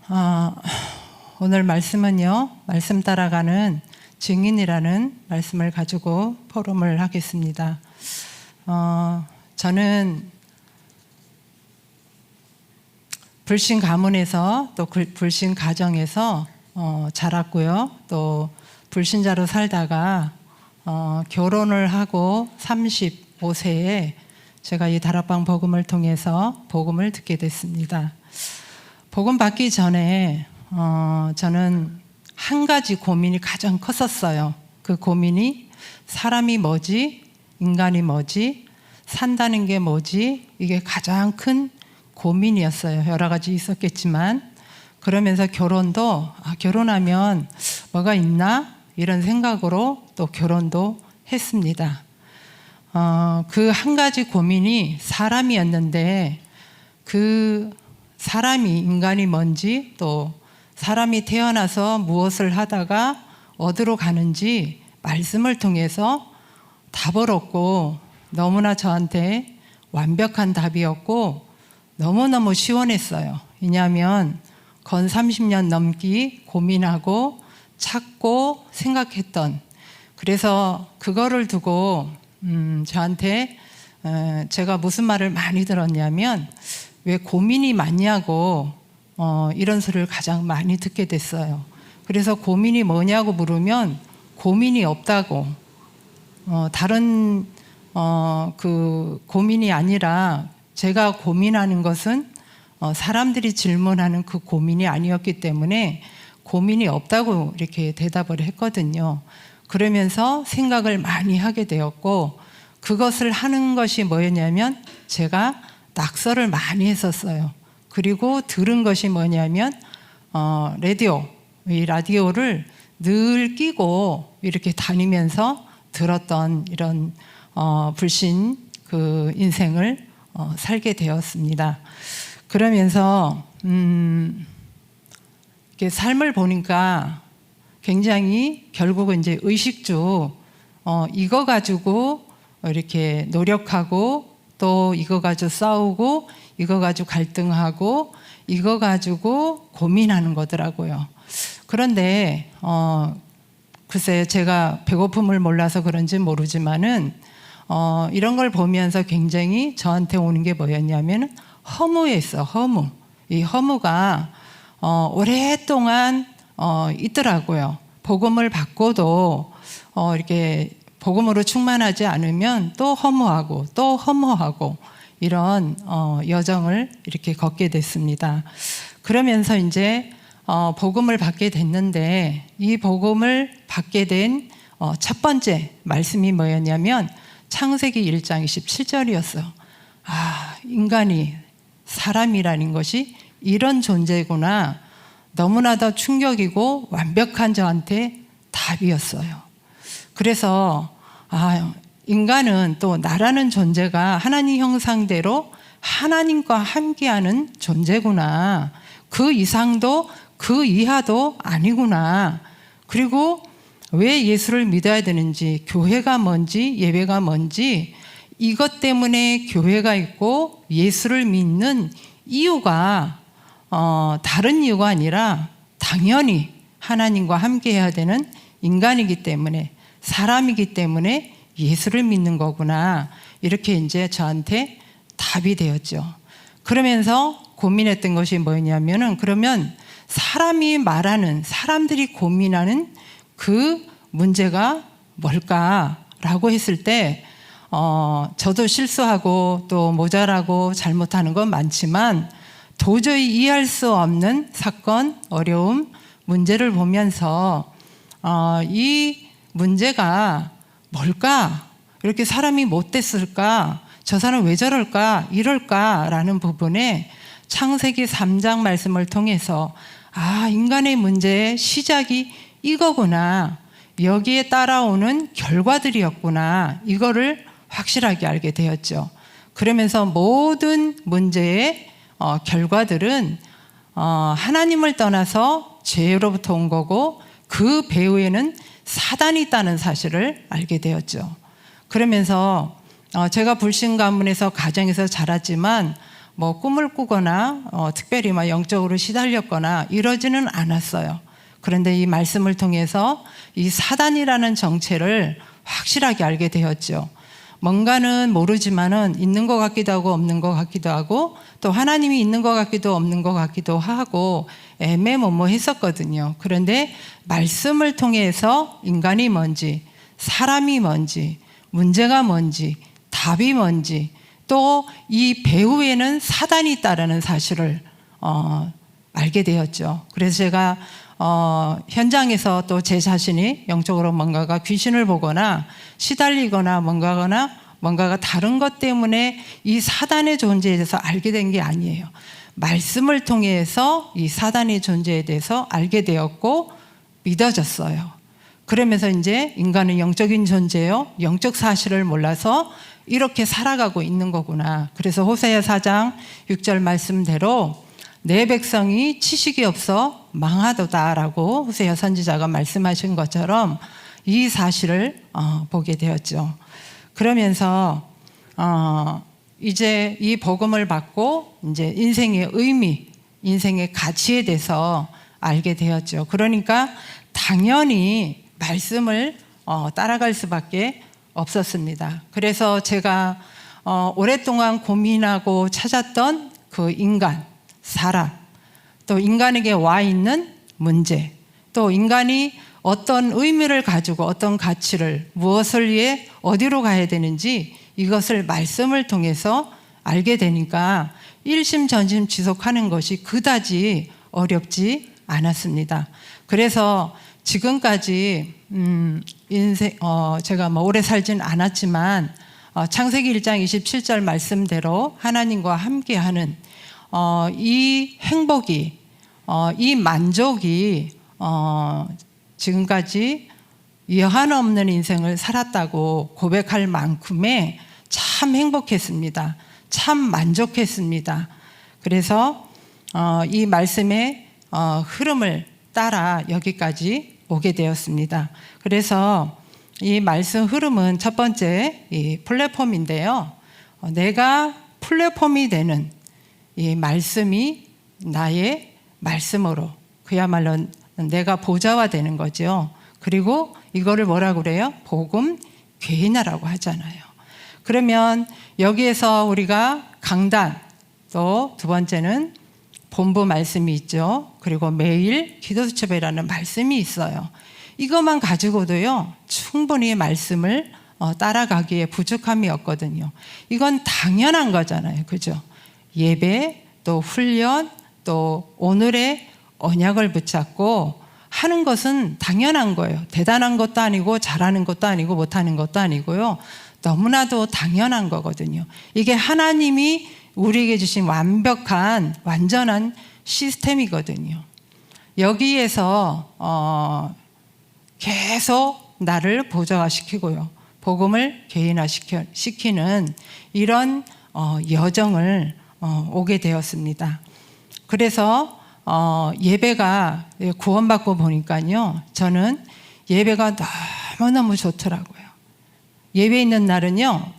어, 오늘 말씀은요, 말씀 따라가는 증인이라는 말씀을 가지고 포럼을 하겠습니다. 저는 불신 가문에서 또 불신 가정에서 자랐고요. 또 불신자로 살다가 결혼을 하고 35세에 제가 이 다락방 복음을 통해서 복음을 듣게 됐습니다. 복음 받기 전에 저는 한 가지 고민이 가장 컸었어요. 그 고민이 사람이 뭐지? 인간이 뭐지? 산다는 게 뭐지? 이게 가장 큰 고민이었어요. 여러 가지 있었겠지만 그러면서 결혼도 결혼하면 뭐가 있나? 이런 생각으로 또 결혼도 했습니다. 그 한 가지 고민이 사람이었는데 그 사람이 인간이 뭔지 또 사람이 태어나서 무엇을 하다가 어디로 가는지 말씀을 통해서 답을 얻고 너무나 저한테 완벽한 답이었고 너무너무 시원했어요. 왜냐하면 건 30년 넘기 고민하고 찾고 생각했던 그래서 그거를 두고 저한테 제가 무슨 말을 많이 들었냐면 왜 고민이 많냐고 이런 소리를 가장 많이 듣게 됐어요. 그래서 고민이 뭐냐고 물으면 고민이 없다고 다른 그 고민이 아니라 제가 고민하는 것은 사람들이 질문하는 그 고민이 아니었기 때문에 고민이 없다고 이렇게 대답을 했거든요. 그러면서 생각을 많이 하게 되었고 그것을 하는 것이 뭐였냐면 제가 낙서를 많이 했었어요. 그리고 들은 것이 뭐냐면 라디오, 이 라디오를 늘 끼고 이렇게 다니면서 들었던 이런 불신 그 인생을 살게 되었습니다. 그러면서 이렇게 삶을 보니까 굉장히 결국은 이제 의식주 이거 가지고 이렇게 노력하고 또 이거 가지고 싸우고 이거 가지고 갈등하고 이거 가지고 고민하는 거더라고요. 그런데 글쎄 제가 배고픔을 몰라서 그런지 모르지만은 이런 걸 보면서 굉장히 저한테 오는 게 뭐였냐면 허무했어. 허무. 이 허무가 오랫동안 있더라고요. 복음을 받고도 이렇게 복음으로 충만하지 않으면 또 허무하고 또 허무하고 이런 여정을 이렇게 걷게 됐습니다. 그러면서 이제 복음을 받게 됐는데 이 복음을 받게 된 첫 번째 말씀이 뭐였냐면 창세기 1장 27절이었어요. 인간이 사람이라는 것이 이런 존재구나. 너무나도 충격이고 완벽한 저한테 답이었어요. 그래서 인간은 또 나라는 존재가 하나님 형상대로 하나님과 함께하는 존재구나. 그 이상도 그 이하도 아니구나. 그리고 왜 예수를 믿어야 되는지, 교회가 뭔지, 예배가 뭔지 이것 때문에 교회가 있고 예수를 믿는 이유가 다른 이유가 아니라 당연히 하나님과 함께해야 되는 인간이기 때문에 사람이기 때문에 예수를 믿는 거구나. 이렇게 이제 저한테 답이 되었죠. 그러면서 고민했던 것이 뭐였냐면은 그러면 사람이 말하는 사람들이 고민하는 그 문제가 뭘까라고 했을 때 저도 실수하고 또 모자라고 잘못하는 건 많지만 도저히 이해할 수 없는 사건, 어려움, 문제를 보면서 이 문제가 뭘까? 이렇게 사람이 못됐을까? 저 사람 왜 저럴까? 이럴까라는 부분에 창세기 3장 말씀을 통해서 인간의 문제의 시작이 이거구나. 여기에 따라오는 결과들이었구나. 이거를 확실하게 알게 되었죠. 그러면서 모든 문제의 결과들은 하나님을 떠나서 죄로부터 온 거고 그 배후에는 사단이 있다는 사실을 알게 되었죠. 그러면서 제가 불신 가문에서 가정에서 자랐지만 뭐 꿈을 꾸거나 특별히 막 영적으로 시달렸거나 이러지는 않았어요. 그런데 이 말씀을 통해서 이 사단이라는 정체를 확실하게 알게 되었죠. 뭔가는 모르지만은 있는 것 같기도 하고 없는 것 같기도 하고 또 하나님이 있는 것 같기도 없는 것 같기도 하고 애매모호했었거든요. 그런데 말씀을 통해서 인간이 뭔지, 사람이 뭔지, 문제가 뭔지, 답이 뭔지, 또 이 배후에는 사단이 있다라는 사실을 알게 되었죠. 그래서 제가 현장에서 또 제 자신이 영적으로 뭔가가 귀신을 보거나 시달리거나 뭔가가 다른 것 때문에 이 사단의 존재에 대해서 알게 된 게 아니에요. 말씀을 통해서 이 사단의 존재에 대해서 알게 되었고 믿어졌어요. 그러면서 이제 인간은 영적인 존재요, 영적 사실을 몰라서 이렇게 살아가고 있는 거구나. 그래서 호세아 4장 6절 말씀대로 내 백성이 지식이 없어 망하도다라고 호세아 선지자가 말씀하신 것처럼 이 사실을 보게 되었죠. 그러면서 이제 이 복음을 받고 이제 인생의 의미, 인생의 가치에 대해서 알게 되었죠. 그러니까 당연히 말씀을 따라갈 수밖에 없었습니다. 그래서 제가 오랫동안 고민하고 찾았던 그 인간, 사람, 또 인간에게 와 있는 문제, 또 인간이 어떤 의미를 가지고 어떤 가치를 무엇을 위해 어디로 가야 되는지 이것을 말씀을 통해서 알게 되니까 일심전심 지속하는 것이 그다지 어렵지 않았습니다. 그래서 지금까지 제가 뭐 오래 살진 않았지만 창세기 1장 27절 말씀대로 하나님과 함께하는 이 행복이, 이 만족이 지금까지 여한 없는 인생을 살았다고 고백할 만큼의 참 행복했습니다. 참 만족했습니다. 그래서 이 말씀의 흐름을 따라 여기까지 오게 되었습니다. 그래서 이 말씀 흐름은 첫 번째 이 플랫폼인데요. 내가 플랫폼이 되는 이 말씀이 나의 말씀으로 그야말로 내가 보좌화 되는 거죠. 그리고 이거를 뭐라고 그래요? 복음 괴인하라고 하잖아요. 그러면 여기에서 우리가 강단, 또 두 번째는 본부 말씀이 있죠. 그리고 매일 기도수첩이라는 말씀이 있어요. 이것만 가지고도요 충분히 말씀을 따라가기에 부족함이 없거든요. 이건 당연한 거잖아요. 그죠? 예배, 또 훈련, 또 오늘의 언약을 붙잡고 하는 것은 당연한 거예요. 대단한 것도 아니고 잘하는 것도 아니고 못하는 것도 아니고요. 너무나도 당연한 거거든요. 이게 하나님이 우리에게 주신 완벽한 완전한 시스템이거든요. 여기에서 계속 나를 보좌화시키고요. 복음을 개인화시키는 이런 여정을 오게 되었습니다. 그래서 예배가 구원받고 보니까요. 저는 예배가 너무너무 좋더라고요. 예배 있는 날은요.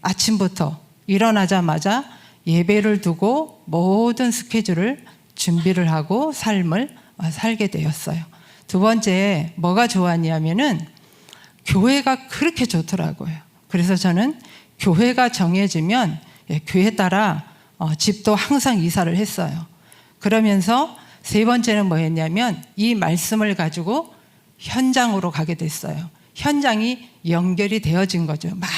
아침부터 일어나자마자 예배를 두고 모든 스케줄을 준비를 하고 삶을 살게 되었어요. 두 번째 뭐가 좋았냐면은 교회가 그렇게 좋더라고요. 그래서 저는 교회가 정해지면 교회 따라 집도 항상 이사를 했어요. 그러면서 세 번째는 뭐였냐면 이 말씀을 가지고 현장으로 가게 됐어요. 현장이 연결이 되어진 거죠. 막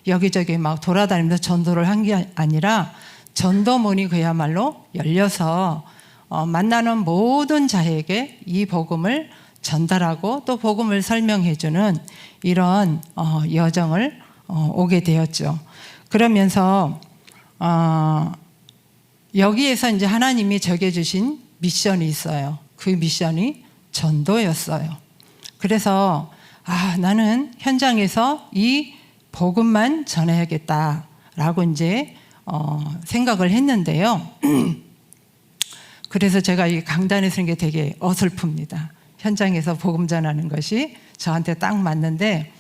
여기저기 막 돌아다니면서 전도를 한 게 아니라 전도문이 그야말로 열려서 만나는 모든 자에게 이 복음을 전달하고 또 복음을 설명해주는 이런 여정을 오게 되었죠. 그러면서 여기에서 이제 하나님이 정해주신 미션이 있어요. 그 미션이 전도였어요. 그래서 나는 현장에서 이 복음만 전해야겠다라고 이제 생각을 했는데요. 그래서 제가 이 강단에 서는 게 되게 어설픕니다. 현장에서 복음 전하는 것이 저한테 딱 맞는데,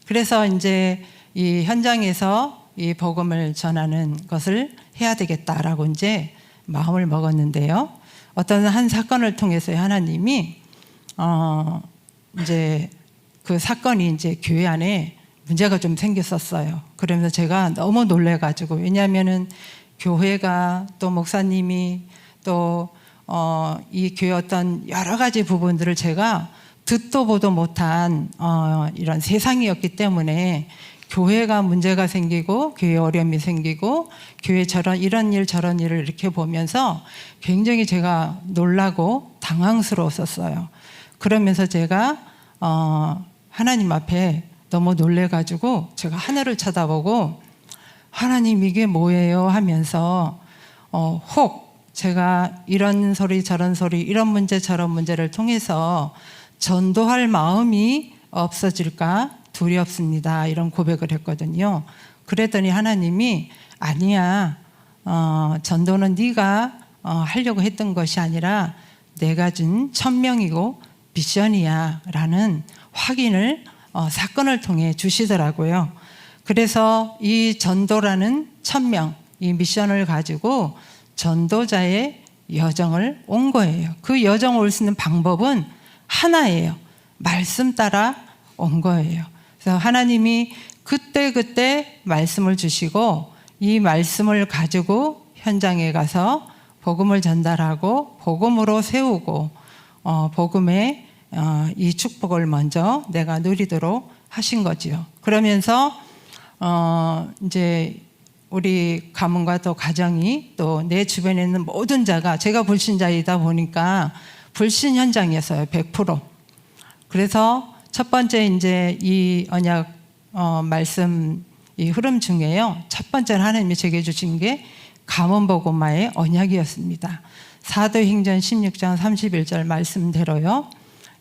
그래서 이제 이 현장에서 이 복음을 전하는 것을 해야 되겠다라고 이제 마음을 먹었는데요. 어떤 한 사건을 통해서 하나님이 이제 그 사건이 이제 교회 안에 문제가 좀 생겼었어요. 그러면서 제가 너무 놀래가지고, 왜냐하면은 교회가 또 목사님이 또 이 교회 어떤 여러 가지 부분들을 제가 듣도 보도 못한 이런 세상이었기 때문에 교회가 문제가 생기고 교회 어려움이 생기고 교회 이런 일 저런 일을 이렇게 보면서 굉장히 제가 놀라고 당황스러웠었어요. 그러면서 제가 하나님 앞에 너무 놀래가지고 제가 하늘을 쳐다보고 하나님 이게 뭐예요 하면서 혹 제가 이런 소리 저런 소리 이런 문제 저런 문제를 통해서 전도할 마음이 없어질까 두렵습니다, 이런 고백을 했거든요. 그랬더니 하나님이 아니야, 전도는 네가 하려고 했던 것이 아니라 내가 준 천명이고 미션이야 라는 확인을 사건을 통해 주시더라고요. 그래서 이 전도라는 천명, 이 미션을 가지고 전도자의 여정을 온 거예요. 그 여정을 올 수 있는 방법은 하나예요. 말씀 따라 온 거예요. 그래서 하나님이 그때 말씀을 주시고 이 말씀을 가지고 현장에 가서 복음을 전달하고 복음으로 세우고 복음의 이 축복을 먼저 내가 누리도록 하신 거지요. 그러면서 이제 우리 가문과 또 가정이 또 내 주변에 있는 모든 자가, 제가 불신자이다 보니까 불신 현장이었어요. 100%. 그래서 첫 번째 이제 이 언약 말씀 이 흐름 중에요. 첫 번째는 하나님이 제게 주신 게 가문복음화의 언약이었습니다. 사도행전 16장 31절 말씀대로요.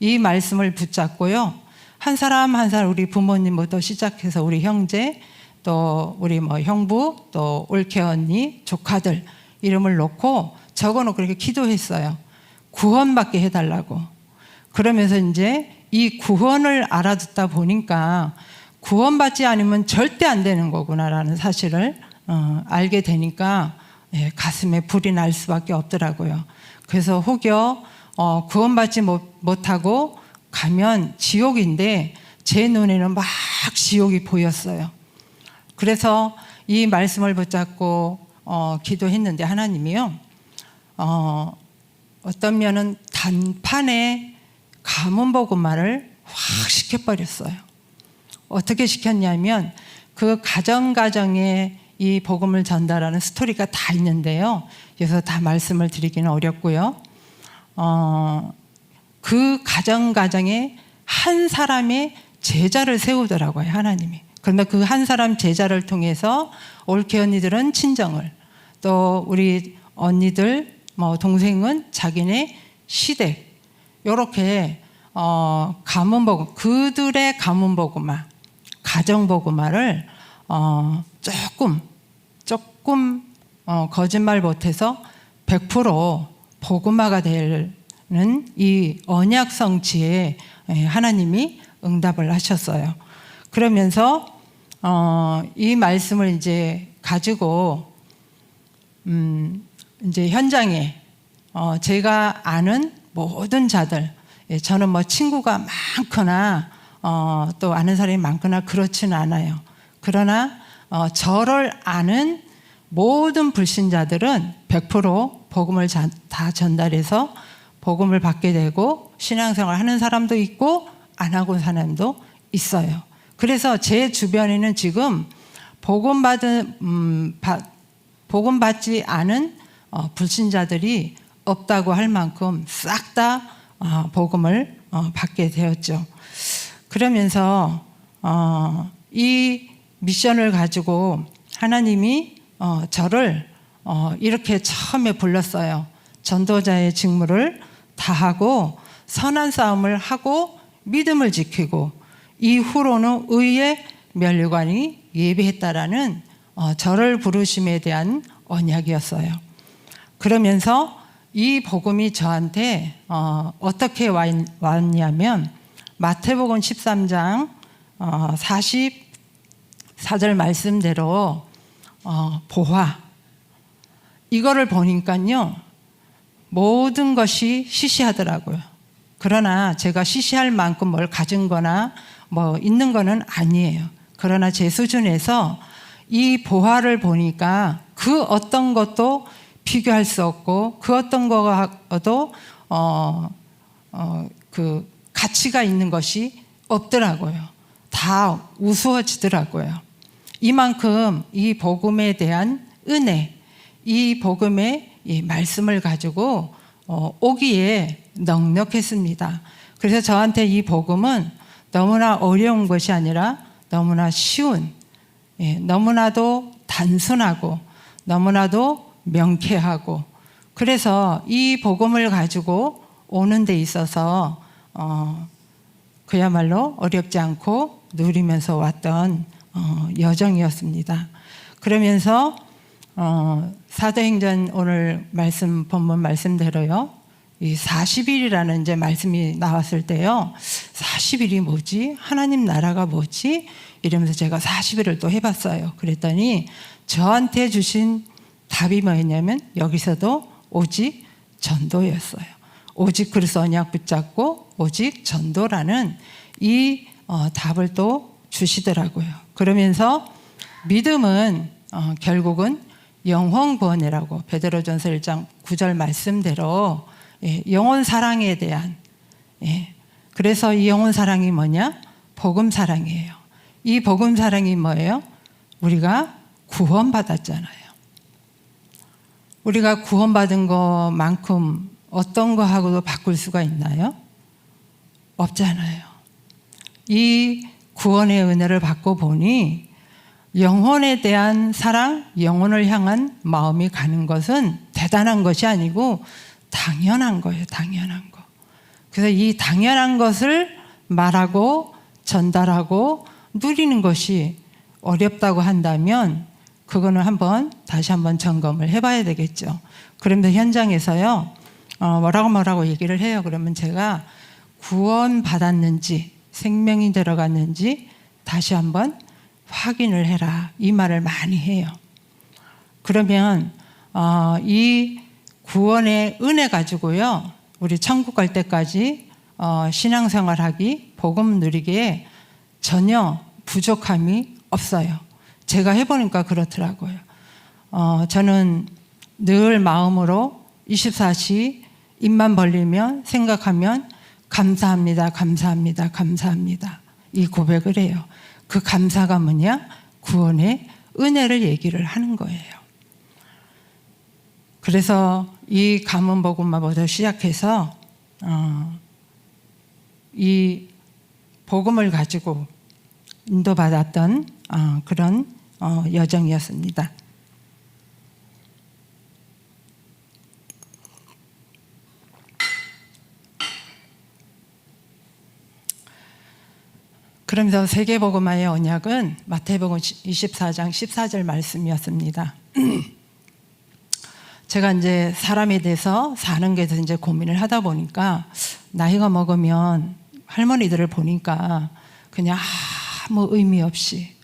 이 말씀을 붙잡고요. 한 사람 한 사람 우리 부모님부터 시작해서 우리 형제 또 우리 형부 또 올케 언니 조카들 이름을 놓고 적어놓고 이렇게 기도했어요. 구원받게 해달라고. 그러면서 이제 이 구원을 알아듣다 보니까 구원받지 않으면 절대 안 되는 거구나라는 사실을 알게 되니까 가슴에 불이 날 수밖에 없더라고요. 그래서 혹여 구원받지 못하고 가면 지옥인데 제 눈에는 막 지옥이 보였어요. 그래서 이 말씀을 붙잡고 기도했는데 하나님이요, 어떤 면은 단판에 가문복음화를 확 시켜버렸어요. 어떻게 시켰냐면 그 가정에 이 복음을 전달하는 스토리가 다 있는데요. 그래서 다 말씀을 드리기는 어렵고요. 그 가정에 한 사람의 제자를 세우더라고요, 하나님이. 그러면 그 한 사람 제자를 통해서 올케 언니들은 친정을, 또 우리 언니들 동생은 자기네 시댁, 이렇게 가문복음, 그들의 가문복음화, 가정복음화를 조금 거짓말 못해서 100% 복음화가 되는 이 언약 성취에 하나님이 응답을 하셨어요. 그러면서 이 말씀을 이제 가지고 이제 현장에 제가 아는 모든 자들, 저는 친구가 많거나 또 아는 사람이 많거나 그렇지는 않아요. 그러나 저를 아는 모든 불신자들은 100% 복음을 다 전달해서 복음을 받게 되고 신앙생활 하는 사람도 있고 안 하고 사는 사람도 있어요. 그래서 제 주변에는 지금 복음받지 않은 불신자들이 없다고 할 만큼 싹 다 복음을 받게 되었죠. 그러면서 이 미션을 가지고 하나님이 저를 이렇게 처음에 불렀어요. 전도자의 직무를 다하고 선한 싸움을 하고 믿음을 지키고 이후로는 의의 면류관이 예비했다라는 저를 부르심에 대한 언약이었어요. 그러면서 이 복음이 저한테 어떻게 왔냐면 마태복음 13장 44절 말씀대로 보화, 이거를 보니까요 모든 것이 시시하더라고요. 그러나 제가 시시할 만큼 뭘 가진 거나 뭐 있는 거는 아니에요. 그러나 제 수준에서 이 보화를 보니까 그 어떤 것도 비교할 수 없고 그 어떤 거와도 그 가치가 있는 것이 없더라고요. 다 우스워지더라고요. 이만큼 이 복음에 대한 은혜, 이 복음의 이 말씀을 가지고 오기에 넉넉했습니다. 그래서 저한테 이 복음은 너무나 어려운 것이 아니라 너무나 쉬운, 너무나도 단순하고 너무나도 명쾌하고, 그래서 이 복음을 가지고 오는 데 있어서 그야말로 어렵지 않고 누리면서 왔던 여정이었습니다. 그러면서 사도행전 오늘 말씀 본문 말씀대로요, 이 40일이라는 이제 말씀이 나왔을 때요, 40일이 뭐지? 하나님 나라가 뭐지? 이러면서 제가 40일을 또 해봤어요. 그랬더니 저한테 주신 답이 뭐였냐면 여기서도 오직 전도였어요. 오직 그리스도 언약 붙잡고 오직 전도라는 이 답을 또 주시더라고요. 그러면서 믿음은 결국은 영혼 구원이라고 베드로전서 1장 9절 말씀대로 영혼 사랑에 대한, 그래서 이 영혼 사랑이 뭐냐? 복음 사랑이에요. 이 복음 사랑이 뭐예요? 우리가 구원받았잖아요. 우리가 구원받은 것만큼 어떤 거하고도 바꿀 수가 있나요? 없잖아요. 이 구원의 은혜를 받고 보니 영혼에 대한 사랑, 영혼을 향한 마음이 가는 것은 대단한 것이 아니고 당연한 거예요. 당연한 거. 그래서 이 당연한 것을 말하고 전달하고 누리는 것이 어렵다고 한다면 그거는 다시 한번 점검을 해봐야 되겠죠. 그러면서 현장에서요, 뭐라고 얘기를 해요. 그러면 제가 구원받았는지 생명이 들어갔는지 다시 한번 확인을 해라, 이 말을 많이 해요. 그러면 이 구원의 은혜 가지고요, 우리 천국 갈 때까지 신앙생활하기, 복음 누리기에 전혀 부족함이 없어요. 제가 해보니까 그렇더라고요. 저는 늘 마음으로 24시 입만 벌리면 생각하면 감사합니다, 감사합니다, 감사합니다, 이 고백을 해요. 그 감사가 뭐냐? 구원의 은혜를 얘기를 하는 거예요. 그래서 이 가문 복음마부터 시작해서 이 복음을 가지고 인도받았던 그런 여정이었습니다. 그러면서 세계복음화의 언약은 마태복음 24장 14절 말씀이었습니다. 제가 이제 사람에 대해서 사는 게 이제 고민을 하다 보니까 나이가 먹으면 할머니들을 보니까 그냥 아무 의미 없이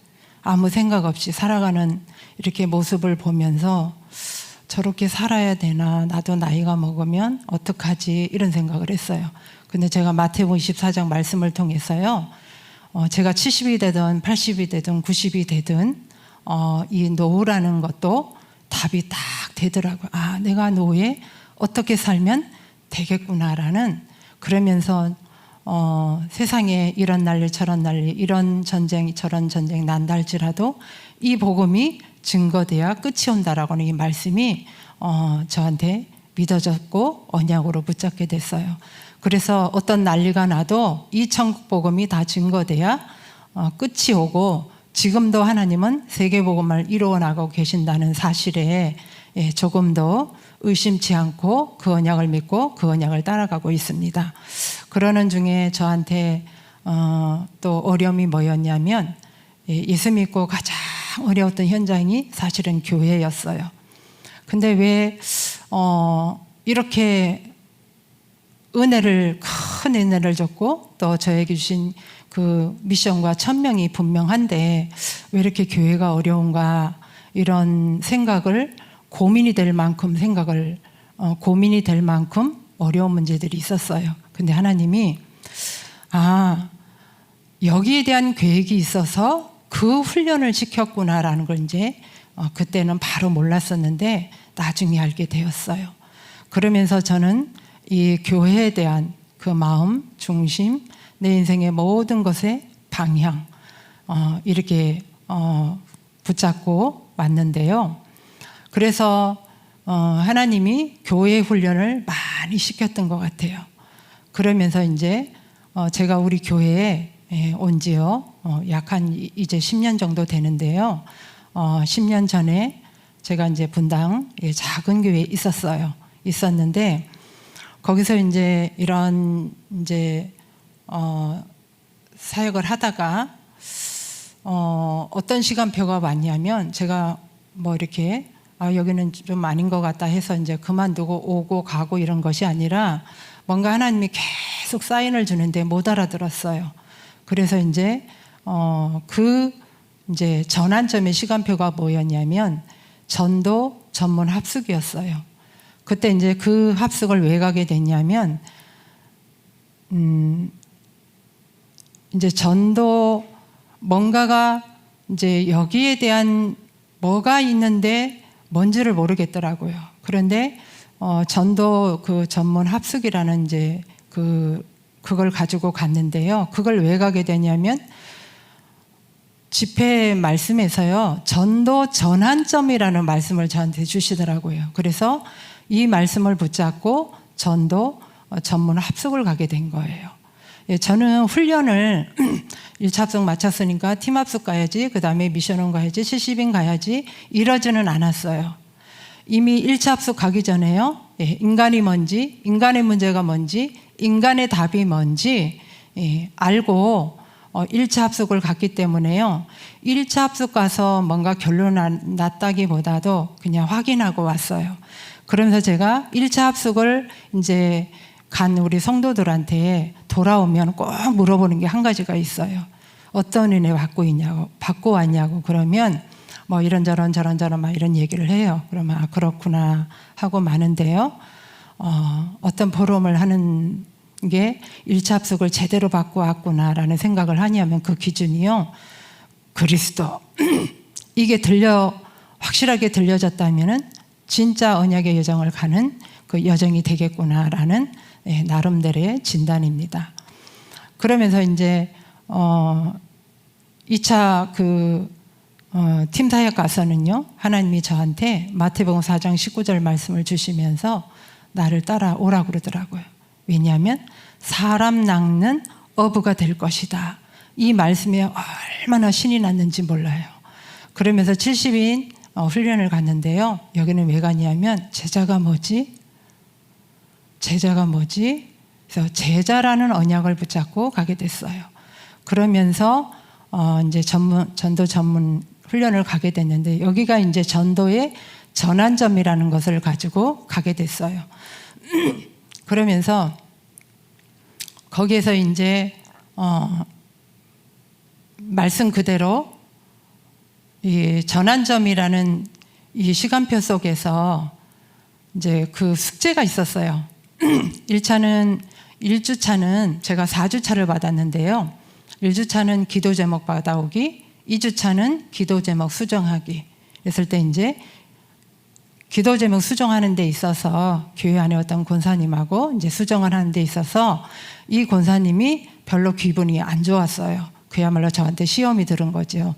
아무 생각 없이 살아가는 이렇게 모습을 보면서 저렇게 살아야 되나, 나도 나이가 먹으면 어떡하지, 이런 생각을 했어요. 근데 제가 마태복음 24장 말씀을 통해서요, 제가 70이 되든 80이 되든 90이 되든 이 노후라는 것도 답이 딱 되더라고요. 아, 내가 노후에 어떻게 살면 되겠구나라는. 그러면서 세상에 이런 난리 저런 난리, 이런 전쟁 저런 전쟁 난다 할지라도 이 복음이 증거돼야 끝이 온다라고는 이 말씀이 저한테 믿어졌고 언약으로 붙잡게 됐어요. 그래서 어떤 난리가 나도 이 천국 복음이 다 증거돼야 끝이 오고, 지금도 하나님은 세계복음을 이루어 나가고 계신다는 사실에 조금도 의심치 않고 그 언약을 믿고 그 언약을 따라가고 있습니다. 그러는 중에 저한테 또 어려움이 뭐였냐면, 예수 믿고 가장 어려웠던 현장이 사실은 교회였어요. 근데 왜 이렇게 큰 은혜를 줬고 또 저에게 주신 그 미션과 천명이 분명한데 왜 이렇게 교회가 어려운가, 이런 생각을 고민이 될 만큼 고민이 될 만큼 어려운 문제들이 있었어요. 근데 하나님이 여기에 대한 계획이 있어서 그 훈련을 시켰구나라는 걸 이제 그때는 바로 몰랐었는데 나중에 알게 되었어요. 그러면서 저는 이 교회에 대한 그 마음, 중심, 내 인생의 모든 것의 방향 이렇게 붙잡고 왔는데요. 그래서 하나님이 교회 훈련을 많이 시켰던 것 같아요. 그러면서 이제 제가 우리 교회에 온 지요 약 한 이제 10년 정도 되는데요. 10년 전에 제가 이제 분당 작은 교회에 있었는데 거기서 이제 이런 이제 사역을 하다가 어떤 시간표가 왔냐면 제가 뭐 이렇게 여기는 좀 아닌 것 같다 해서 이제 그만두고 오고 가고 이런 것이 아니라 뭔가 하나님이 계속 사인을 주는데 못 알아들었어요. 그래서 이제 이제 전환점의 시간표가 뭐였냐면 전도 전문 합숙이었어요. 그때 이제 그 합숙을 왜 가게 됐냐면 이제 전도 뭔가가 이제 여기에 대한 뭐가 있는데 뭔지를 모르겠더라고요. 그런데 전도 그 전문 합숙이라는 이제 그걸 가지고 갔는데요. 그걸 왜 가게 되냐면 집회 말씀에서요. 전도 전환점이라는 말씀을 저한테 주시더라고요. 그래서 이 말씀을 붙잡고 전도 전문 합숙을 가게 된 거예요. 저는 훈련을 1차 합숙 마쳤으니까 팀 합숙 가야지, 그 다음에 미션원 가야지, 70인 가야지 이러지는 않았어요. 이미 1차 합숙 가기 전에요. 인간이 뭔지, 인간의 문제가 뭔지, 인간의 답이 뭔지 알고 1차 합숙을 갔기 때문에요. 1차 합숙 가서 뭔가 결론 났다기보다도 그냥 확인하고 왔어요. 그러면서 제가 1차 합숙을 이제 간 우리 성도들한테 돌아오면 꼭 물어보는 게 한 가지가 있어요. 어떤 은혜 받고 왔냐고. 그러면 뭐 이런저런 저런저런 막 이런 얘기를 해요. 그러면 그렇구나 하고 마는데요. 어떤 보름을 하는 게 1차 합숙을 제대로 받고 왔구나라는 생각을 하냐면 그 기준이요. 그리스도. 이게 확실하게 들려졌다면은 진짜 언약의 여정을 가는 그 여정이 되겠구나라는 나름대로의 진단입니다. 그러면서 이제 2차 팀 사역 가서는요. 하나님이 저한테 마태복음 4장 19절 말씀을 주시면서 나를 따라오라고 그러더라고요. 왜냐하면 사람 낚는 어부가 될 것이다. 이 말씀에 얼마나 신이 났는지 몰라요. 그러면서 70인 훈련을 갔는데요. 여기는 왜 가냐면 제자가 뭐지? 그래서 제자라는 언약을 붙잡고 가게 됐어요. 그러면서 이제 전도 전문 훈련을 가게 됐는데 여기가 이제 전도의 전환점이라는 것을 가지고 가게 됐어요. 그러면서 거기에서 이제 말씀 그대로 이 전환점이라는 이 시간표 속에서 이제 그 숙제가 있었어요. 1주차는 제가 4주차를 받았는데요. 1주차는 기도 제목 받아오기, 2주차는 기도 제목 수정하기 했을 때 이제 기도 제목 수정하는 데 있어서 교회 안에 어떤 권사님하고 이제 수정을 하는 데 있어서 이 권사님이 별로 기분이 안 좋았어요. 그야말로 저한테 시험이 들은 거죠.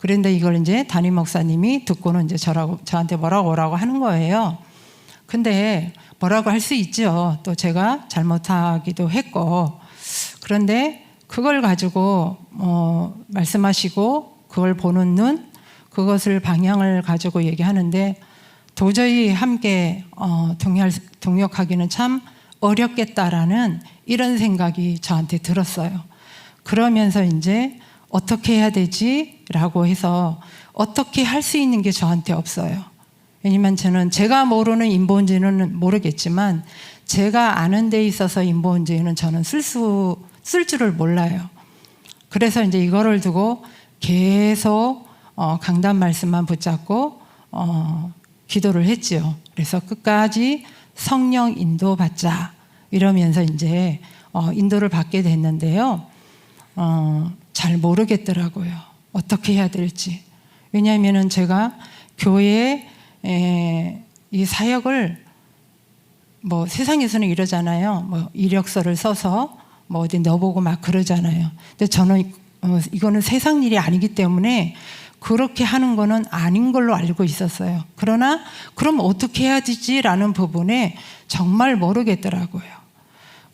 그런데 이걸 이제 담임 목사님이 듣고는 이제 저한테 뭐라고 하는 거예요. 근데 뭐라고 할 수 있죠. 또 제가 잘못하기도 했고. 그런데 그걸 가지고 말씀하시고 그걸 보는 눈, 그것을 방향을 가지고 얘기하는데 도저히 함께 동역하기는 참 어렵겠다라는 이런 생각이 저한테 들었어요. 그러면서 이제 어떻게 해야 되지? 라고 해서 어떻게 할 수 있는 게 저한테 없어요. 왜냐면 저는 제가 모르는 인본주의는 모르겠지만 제가 아는 데 있어서 인본주의는 저는 쓸 줄을 몰라요. 그래서 이제 이거를 두고 계속 강단 말씀만 붙잡고 기도를 했지요. 그래서 끝까지 성령 인도 받자 이러면서 이제 인도를 받게 됐는데요. 잘 모르겠더라고요. 어떻게 해야 될지. 왜냐하면은 제가 교회에 이 사역을 뭐 세상에서는 이러잖아요. 뭐 이력서를 써서 뭐 어디 넣어보고 막 그러잖아요. 근데 저는 이거는 세상 일이 아니기 때문에 그렇게 하는 거는 아닌 걸로 알고 있었어요. 그러나 그럼 어떻게 해야 되지라는 부분에 정말 모르겠더라고요.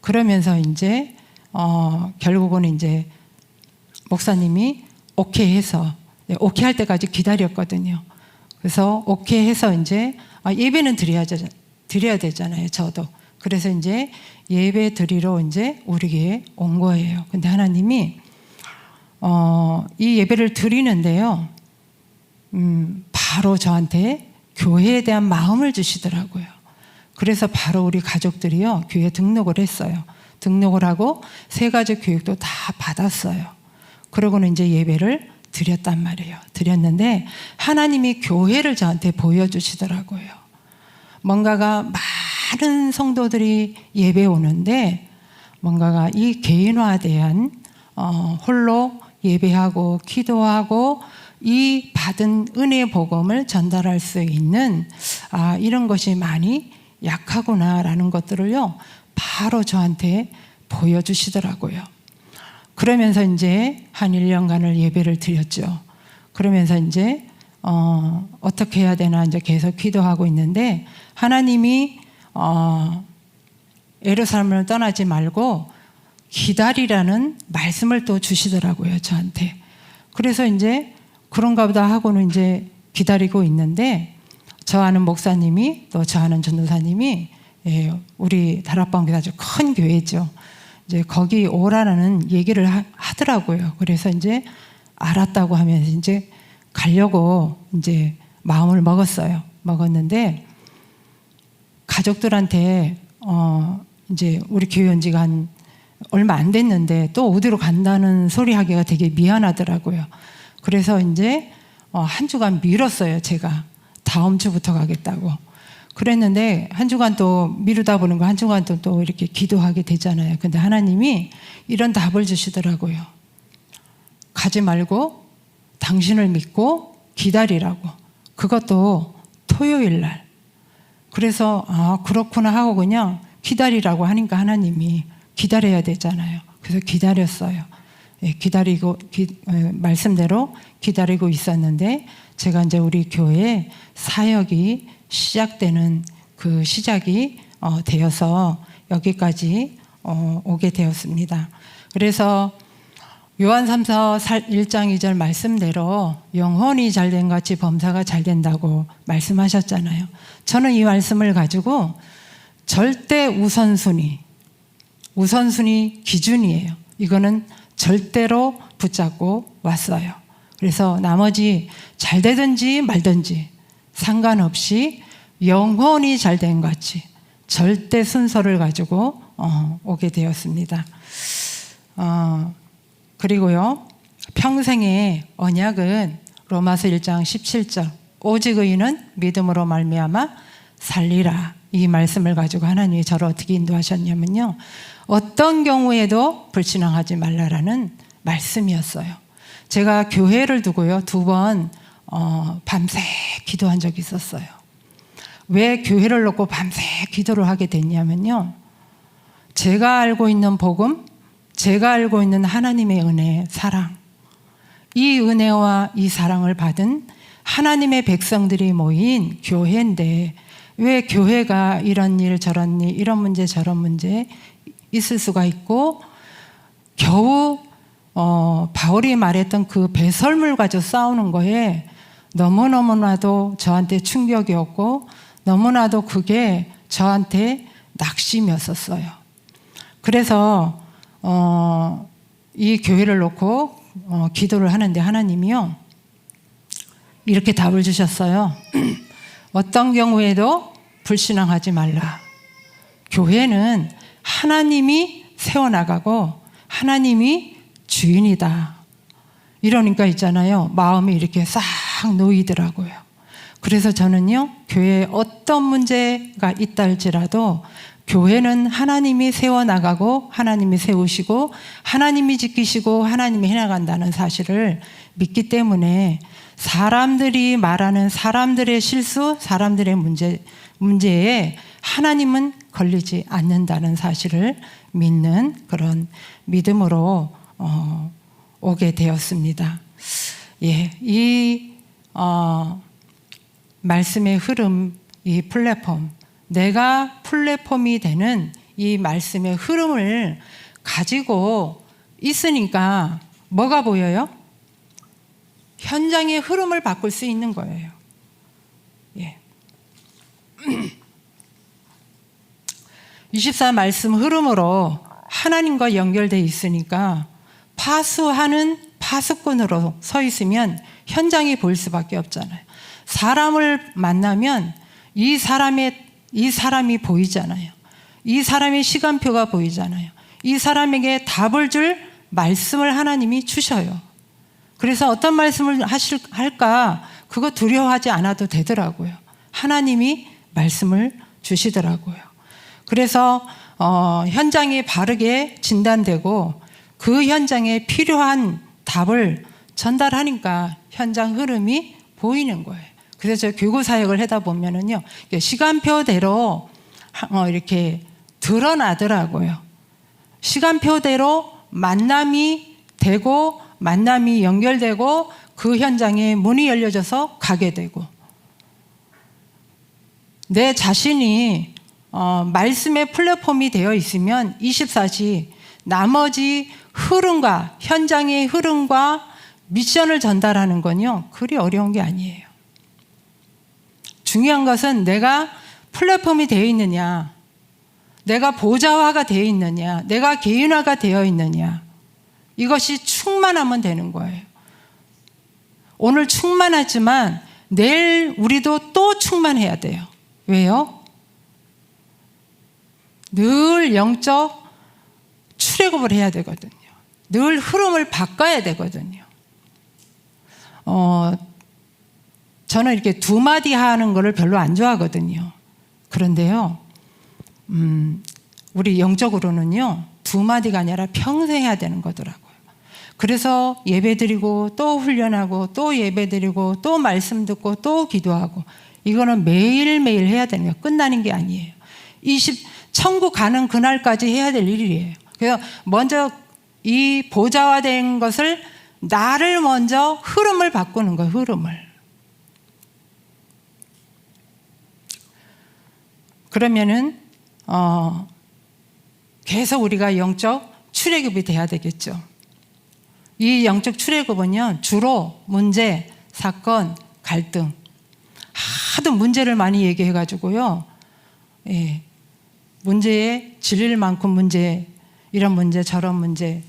그러면서 이제 결국은 이제 목사님이 오케이 해서 오케이 할 때까지 기다렸거든요. 그래서 오케이 해서 이제 예배는 드려야 되잖아요. 저도. 그래서 이제 예배 드리러 이제 우리 교회에 온 거예요. 근데 하나님이 이 예배를 드리는데요. 바로 저한테 교회에 대한 마음을 주시더라고요. 그래서 바로 우리 가족들이요. 교회에 등록을 했어요. 등록을 하고 세가족 교육도 다 받았어요. 그러고는 이제 예배를 드렸단 말이에요. 드렸는데 하나님이 교회를 저한테 보여주시더라고요. 뭔가가 많은 성도들이 예배 오는데 뭔가가 이 개인화대한 홀로 예배하고 기도하고 이 받은 은혜의 복음을 전달할 수 있는 이런 것이 많이 약하구나라는 것들을요 바로 저한테 보여주시더라고요. 그러면서 이제 한 1년간을 예배를 드렸죠. 그러면서 이제 어떻게 해야 되나 이제 계속 기도하고 있는데 하나님이 예루살렘을 떠나지 말고 기다리라는 말씀을 또 주시더라고요, 저한테. 그래서 이제 그런가 보다 하고는 이제 기다리고 있는데 저 아는 목사님이 또 저 아는 전도사님이 우리 다락방교회 아주 큰 교회죠. 이제 거기 오라는 얘기를 하더라고요. 그래서 이제 알았다고 하면서 이제 가려고 이제 마음을 먹었어요. 먹었는데 가족들한테 이제 우리 교회 온 지가 한 얼마 안 됐는데 또 어디로 간다는 소리 하기가 되게 미안하더라고요. 그래서 이제 한 주간 미뤘어요. 제가 다음 주부터 가겠다고. 그랬는데 한 주간 또 미루다 보는 거 한 주간 또 이렇게 기도하게 되잖아요. 근데 하나님이 이런 답을 주시더라고요. 가지 말고 당신을 믿고 기다리라고. 그것도 토요일 날. 그래서 그렇구나 하고 그냥 기다리라고 하니까 하나님이 기다려야 되잖아요. 그래서 기다렸어요. 말씀대로 기다리고 있었는데 제가 이제 우리 교회 사역이 시작되는 그 시작이 되어서 여기까지 오게 되었습니다. 그래서 요한삼서 1장 2절 말씀대로 영혼이 잘된 같이 범사가 잘 된다고 말씀하셨잖아요. 저는 이 말씀을 가지고 절대 우선순위 기준이에요. 이거는 절대로 붙잡고 왔어요. 그래서 나머지 잘 되든지 말든지 상관없이 영혼이 잘된 같이 절대 순서를 가지고 오게 되었습니다. 그리고요 평생의 언약은 로마서 1장 17절 오직 의인은 믿음으로 말미암아 살리라. 이 말씀을 가지고 하나님이 저를 어떻게 인도하셨냐면요 어떤 경우에도 불신앙하지 말라라는 말씀이었어요. 제가 교회를 두고요 2번 밤새 기도한 적이 있었어요. 왜 교회를 놓고 밤새 기도를 하게 됐냐면요 제가 알고 있는 복음, 제가 알고 있는 하나님의 은혜, 사랑, 이 은혜와 이 사랑을 받은 하나님의 백성들이 모인 교회인데 왜 교회가 이런 일 저런 일 이런 문제 저런 문제 있을 수가 있고 겨우 바울이 말했던 그 배설물 가지고 싸우는 거에 너무너무나도 저한테 충격이었고 너무나도 그게 저한테 낙심이었었어요. 그래서 이 교회를 놓고 기도를 하는데 하나님이요 이렇게 답을 주셨어요. 어떤 경우에도 불신앙하지 말라. 교회는 하나님이 세워나가고 하나님이 주인이다. 이러니까 있잖아요. 마음이 이렇게 싹 놓이더라고요. 그래서 저는요, 교회에 어떤 문제가 있다 할지라도 교회는 하나님이 세워나가고 하나님이 세우시고 하나님이 지키시고 하나님이 해나간다는 사실을 믿기 때문에 사람들이 말하는 사람들의 실수, 사람들의 문제에 하나님은 걸리지 않는다는 사실을 믿는 그런 믿음으로 오게 되었습니다. 예, 이 말씀의 흐름, 이 플랫폼, 내가 플랫폼이 되는 이 말씀의 흐름을 가지고 있으니까 뭐가 보여요? 현장의 흐름을 바꿀 수 있는 거예요. 예. 24 말씀 흐름으로 하나님과 연결되어 있으니까 파수하는 파수꾼으로 서 있으면 현장이 보일 수밖에 없잖아요. 사람을 만나면 이 사람이 보이잖아요. 이 사람의 시간표가 보이잖아요. 이 사람에게 답을 줄 말씀을 하나님이 주셔요. 그래서 어떤 말씀을 할까 그거 두려워하지 않아도 되더라고요. 하나님이 말씀을 주시더라고요. 그래서 현장이 바르게 진단되고 그 현장에 필요한 답을 전달하니까 현장 흐름이 보이는 거예요. 그래서 저 교구 사역을 하다 보면은요, 시간표대로 이렇게 드러나더라고요. 시간표대로 만남이 되고 만남이 연결되고 그 현장에 문이 열려져서 가게 되고, 내 자신이 말씀의 플랫폼이 되어 있으면 24시 나머지 흐름과 현장의 흐름과 미션을 전달하는 건요, 그리 어려운 게 아니에요. 중요한 것은 내가 플랫폼이 되어 있느냐, 내가 보좌화가 되어 있느냐, 내가 개인화가 되어 있느냐, 이것이 충만하면 되는 거예요. 오늘 충만하지만 내일 우리도 또 충만해야 돼요. 왜요? 늘 영적 출애굽을 해야 되거든요. 늘 흐름을 바꿔야 되거든요. 저는 이렇게 두 마디 하는 거를 별로 안 좋아하거든요. 그런데요, 우리 영적으로는요, 두 마디가 아니라 평생 해야 되는 거더라고요. 그래서 예배드리고 또 훈련하고 또 예배드리고 또 말씀 듣고 또 기도하고, 이거는 매일매일 해야 되는 거예요. 끝나는 게 아니에요. 천국 가는 그날까지 해야 될 일이에요. 그래서 먼저 이 보좌화된 것을, 나를 먼저 흐름을 바꾸는 거예요. 흐름을. 그러면은 계속 우리가 영적 출애굽이 돼야 되겠죠. 이 영적 출애굽은요, 주로 문제, 사건, 갈등, 하도 문제를 많이 얘기해가지고요, 예, 문제에 질릴 만큼 문제, 이런 문제 저런 문제,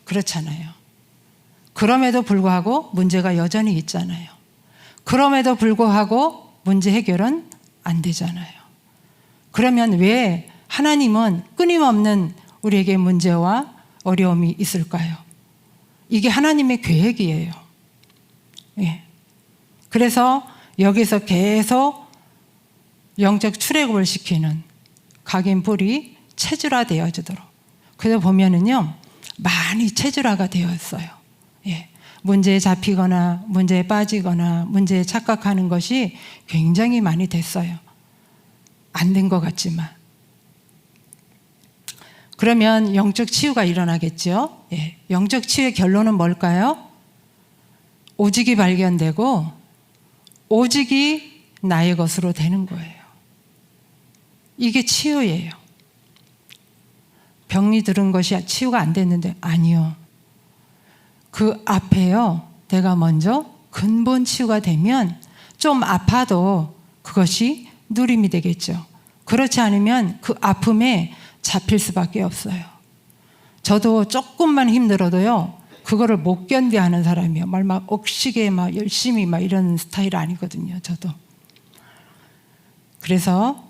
그렇잖아요. 그럼에도 불구하고 문제가 여전히 있잖아요. 그럼에도 불구하고 문제 해결은 안 되잖아요. 그러면 왜 하나님은 끊임없는 우리에게 문제와 어려움이 있을까요? 이게 하나님의 계획이에요. 예. 그래서 여기서 계속 영적 출애굽을 시키는 각인 불이 체질화되어지도록. 그래서 보면은요, 많이 체질화가 되었어요. 예. 문제에 잡히거나 문제에 빠지거나 문제에 착각하는 것이 굉장히 많이 됐어요. 안 된 것 같지만. 그러면 영적 치유가 일어나겠죠. 예. 영적 치유의 결론은 뭘까요? 오직이 발견되고 오직이 나의 것으로 되는 거예요. 이게 치유예요. 병이 들은 것이 치유가 안 됐는데, 아니요. 그 앞에요, 내가 먼저 근본 치유가 되면 좀 아파도 그것이 누림이 되겠죠. 그렇지 않으면 그 아픔에 잡힐 수밖에 없어요. 저도 조금만 힘들어도요, 그거를 못 견뎌하는 사람이에요. 막 억시게 막 열심히 막 이런 스타일 아니거든요, 저도. 그래서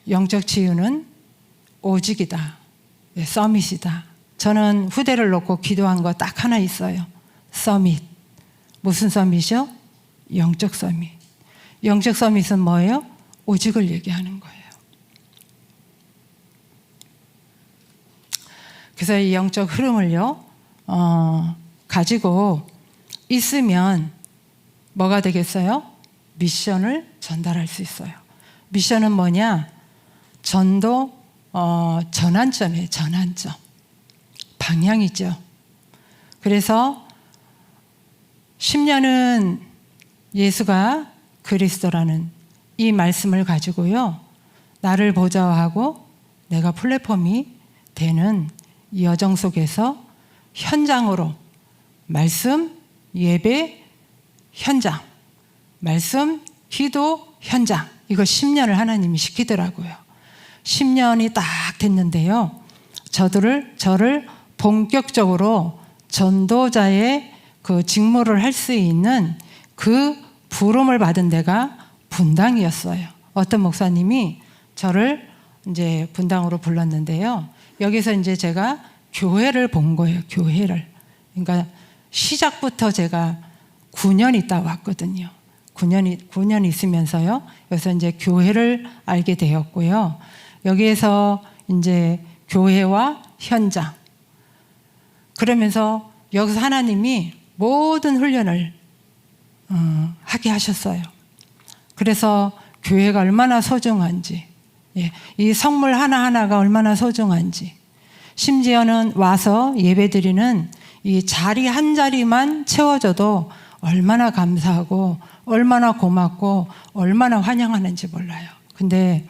영적 치유는 오직이다, 서밋이다, 저는 후대를 놓고 기도한 거 딱 하나 있어요. 서밋. 무슨 서밋이요? 영적 서밋. 영적 서밋은 뭐예요? 오직을 얘기하는 거예요. 그래서 이 영적 흐름을요, 가지고 있으면 뭐가 되겠어요? 미션을 전달할 수 있어요. 미션은 뭐냐? 전도, 전환점이에요. 전환점. 방향이죠. 그래서 10년은 예수가 그리스도라는 이 말씀을 가지고요, 나를 보좌하고 내가 플랫폼이 되는 이 여정 속에서 현장으로 말씀, 예배, 현장, 말씀, 기도, 현장, 이거 10년을 하나님이 시키더라고요. 10년이 딱 됐는데요, 저를 본격적으로 전도자의 그 직무를 할 수 있는 그 부름을 받은 데가 분당이었어요. 어떤 목사님이 저를 이제 분당으로 불렀는데요, 여기서 이제 제가 교회를 본 거예요. 교회를. 그러니까 시작부터 제가 9년 있다 왔거든요. 9년 있으면서요, 여기서 이제 교회를 알게 되었고요. 여기에서 이제 교회와 현장. 그러면서 여기서 하나님이 모든 훈련을 하게 하셨어요. 그래서 교회가 얼마나 소중한지, 이 성물 하나하나가 얼마나 소중한지, 심지어는 와서 예배드리는 이 자리 한 자리만 채워줘도 얼마나 감사하고 얼마나 고맙고 얼마나 환영하는지 몰라요. 근데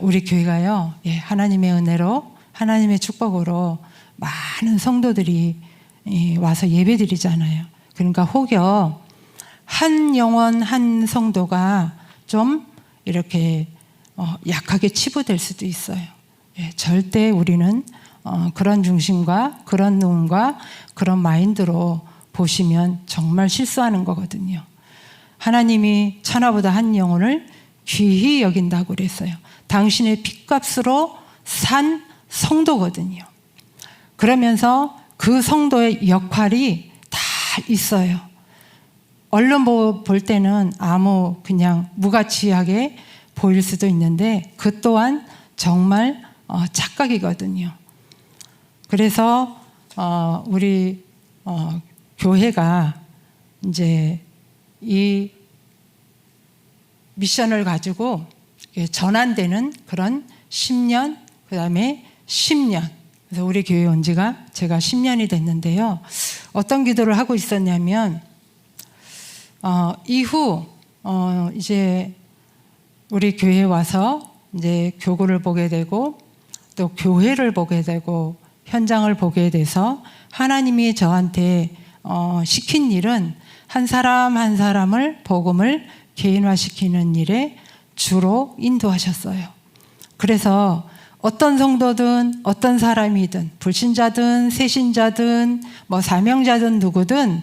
우리 교회가요, 하나님의 은혜로, 하나님의 축복으로 많은 성도들이 와서 예배드리잖아요. 그러니까 혹여 한 영혼 한 성도가 좀 이렇게 약하게 치부될 수도 있어요. 절대 우리는 그런 중심과 그런 눈과 그런 마인드로 보시면 정말 실수하는 거거든요. 하나님이 천하보다 한 영혼을 귀히 여긴다고 그랬어요. 당신의 핏값으로 산 성도거든요. 그러면서 그 성도의 역할이 다 있어요. 얼른 볼 때는 그냥 무가치하게 보일 수도 있는데 그 또한 정말 착각이거든요. 그래서 우리 교회가 이제 이 미션을 가지고 전환되는 그런 10년, 그 다음에 10년. 그래서 우리 교회 온 지가 제가 10년이 됐는데요. 어떤 기도를 하고 있었냐면, 이후, 이제 우리 교회에 와서 이제 교구를 보게 되고, 또 교회를 보게 되고, 현장을 보게 돼서 하나님이 저한테 시킨 일은 한 사람 한 사람을 복음을 개인화시키는 일에 주로 인도하셨어요. 그래서 어떤 성도든 어떤 사람이든 불신자든 새신자든 사명자든 누구든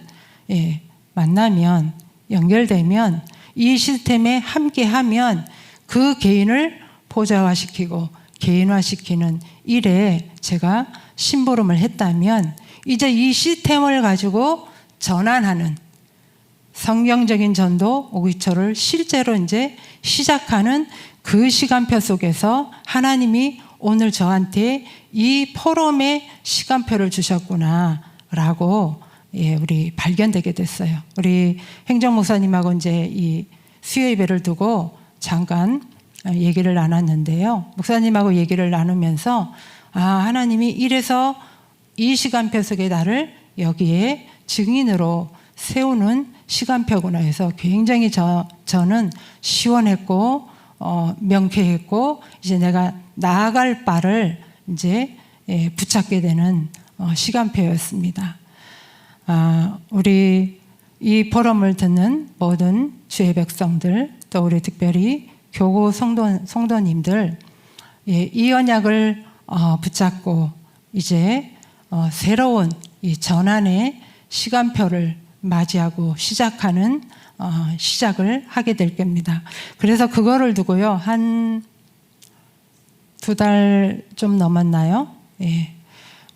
만나면 연결되면 이 시스템에 함께하면 그 개인을 보좌화시키고 개인화시키는 일에 제가 심부름을 했다면 이제 이 시스템을 가지고 전환하는 성경적인 전도 5기초를 실제로 이제 시작하는 그 시간표 속에서 하나님이 오늘 저한테 이 포럼의 시간표를 주셨구나라고 우리 발견되게 됐어요. 우리 행정목사님하고 이제 이 수요 예배를 두고 잠깐 얘기를 나눴는데요. 목사님하고 얘기를 나누면서 하나님이 이래서 이 시간표 속에 나를 여기에 증인으로 세우는 시간표구나 해서 굉장히 저는 시원했고 명쾌했고 이제 내가 나아갈 바를 이제 붙잡게 되는 시간표였습니다. 우리 이 포럼을 듣는 모든 주의 백성들, 또 우리 특별히 교구 성도님들, 이 언약을 붙잡고 이제 새로운 이 전환의 시간표를 맞이하고 시작하는 시작을 하게 될 겁니다. 그래서 그거를 두고요, 한 2달 좀 넘었나요?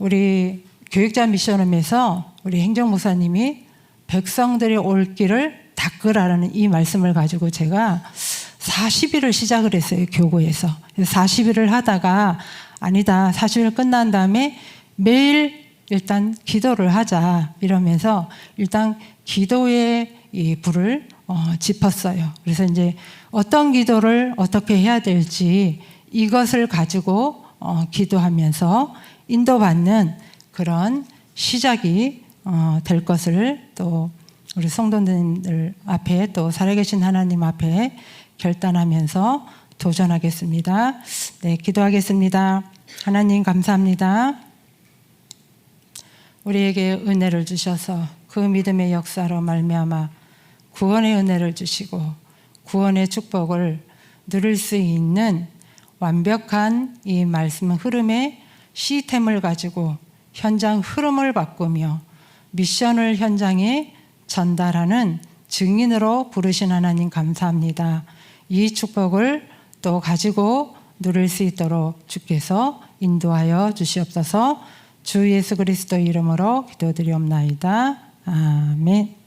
우리 교육자 미션홈에서 우리 행정목사님이 백성들의 올 길을 닦으라는 이 말씀을 가지고 제가 40일을 시작을 했어요. 교구에서. 40일을 하다가 아니다. 40일 끝난 다음에 매일 일단 기도를 하자 이러면서 일단 기도의 이 불을 짚었어요. 그래서 이제 어떤 기도를 어떻게 해야 될지 이것을 가지고 기도하면서 인도받는 그런 시작이 될 것을 또 우리 성도님들 앞에 또 살아계신 하나님 앞에 결단하면서 도전하겠습니다. 네, 기도하겠습니다. 하나님 감사합니다. 우리에게 은혜를 주셔서 그 믿음의 역사로 말미암아 구원의 은혜를 주시고 구원의 축복을 누릴 수 있는 완벽한 이 말씀 흐름의 시스템을 가지고 현장 흐름을 바꾸며 미션을 현장에 전달하는 증인으로 부르신 하나님 감사합니다. 이 축복을 또 가지고 누릴 수 있도록 주께서 인도하여 주시옵소서. 주 예수 그리스도 이름으로 기도드리옵나이다. 아멘.